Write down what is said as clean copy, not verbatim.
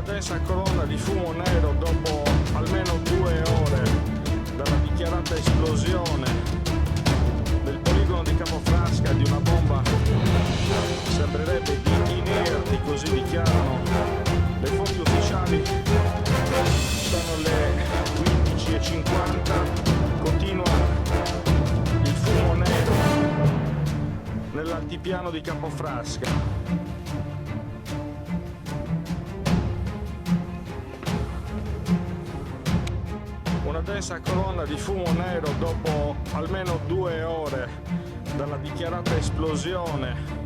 Una densa colonna di fumo nero dopo almeno 2 ore dalla dichiarata esplosione del poligono di Capofrasca di una bomba, sembrerebbe di inerti, così dichiarano le fonti ufficiali. Sono le 15:50, continua il fumo nero nell'altipiano di Capofrasca. Una densa colonna di fumo nero dopo almeno 2 ore dalla dichiarata esplosione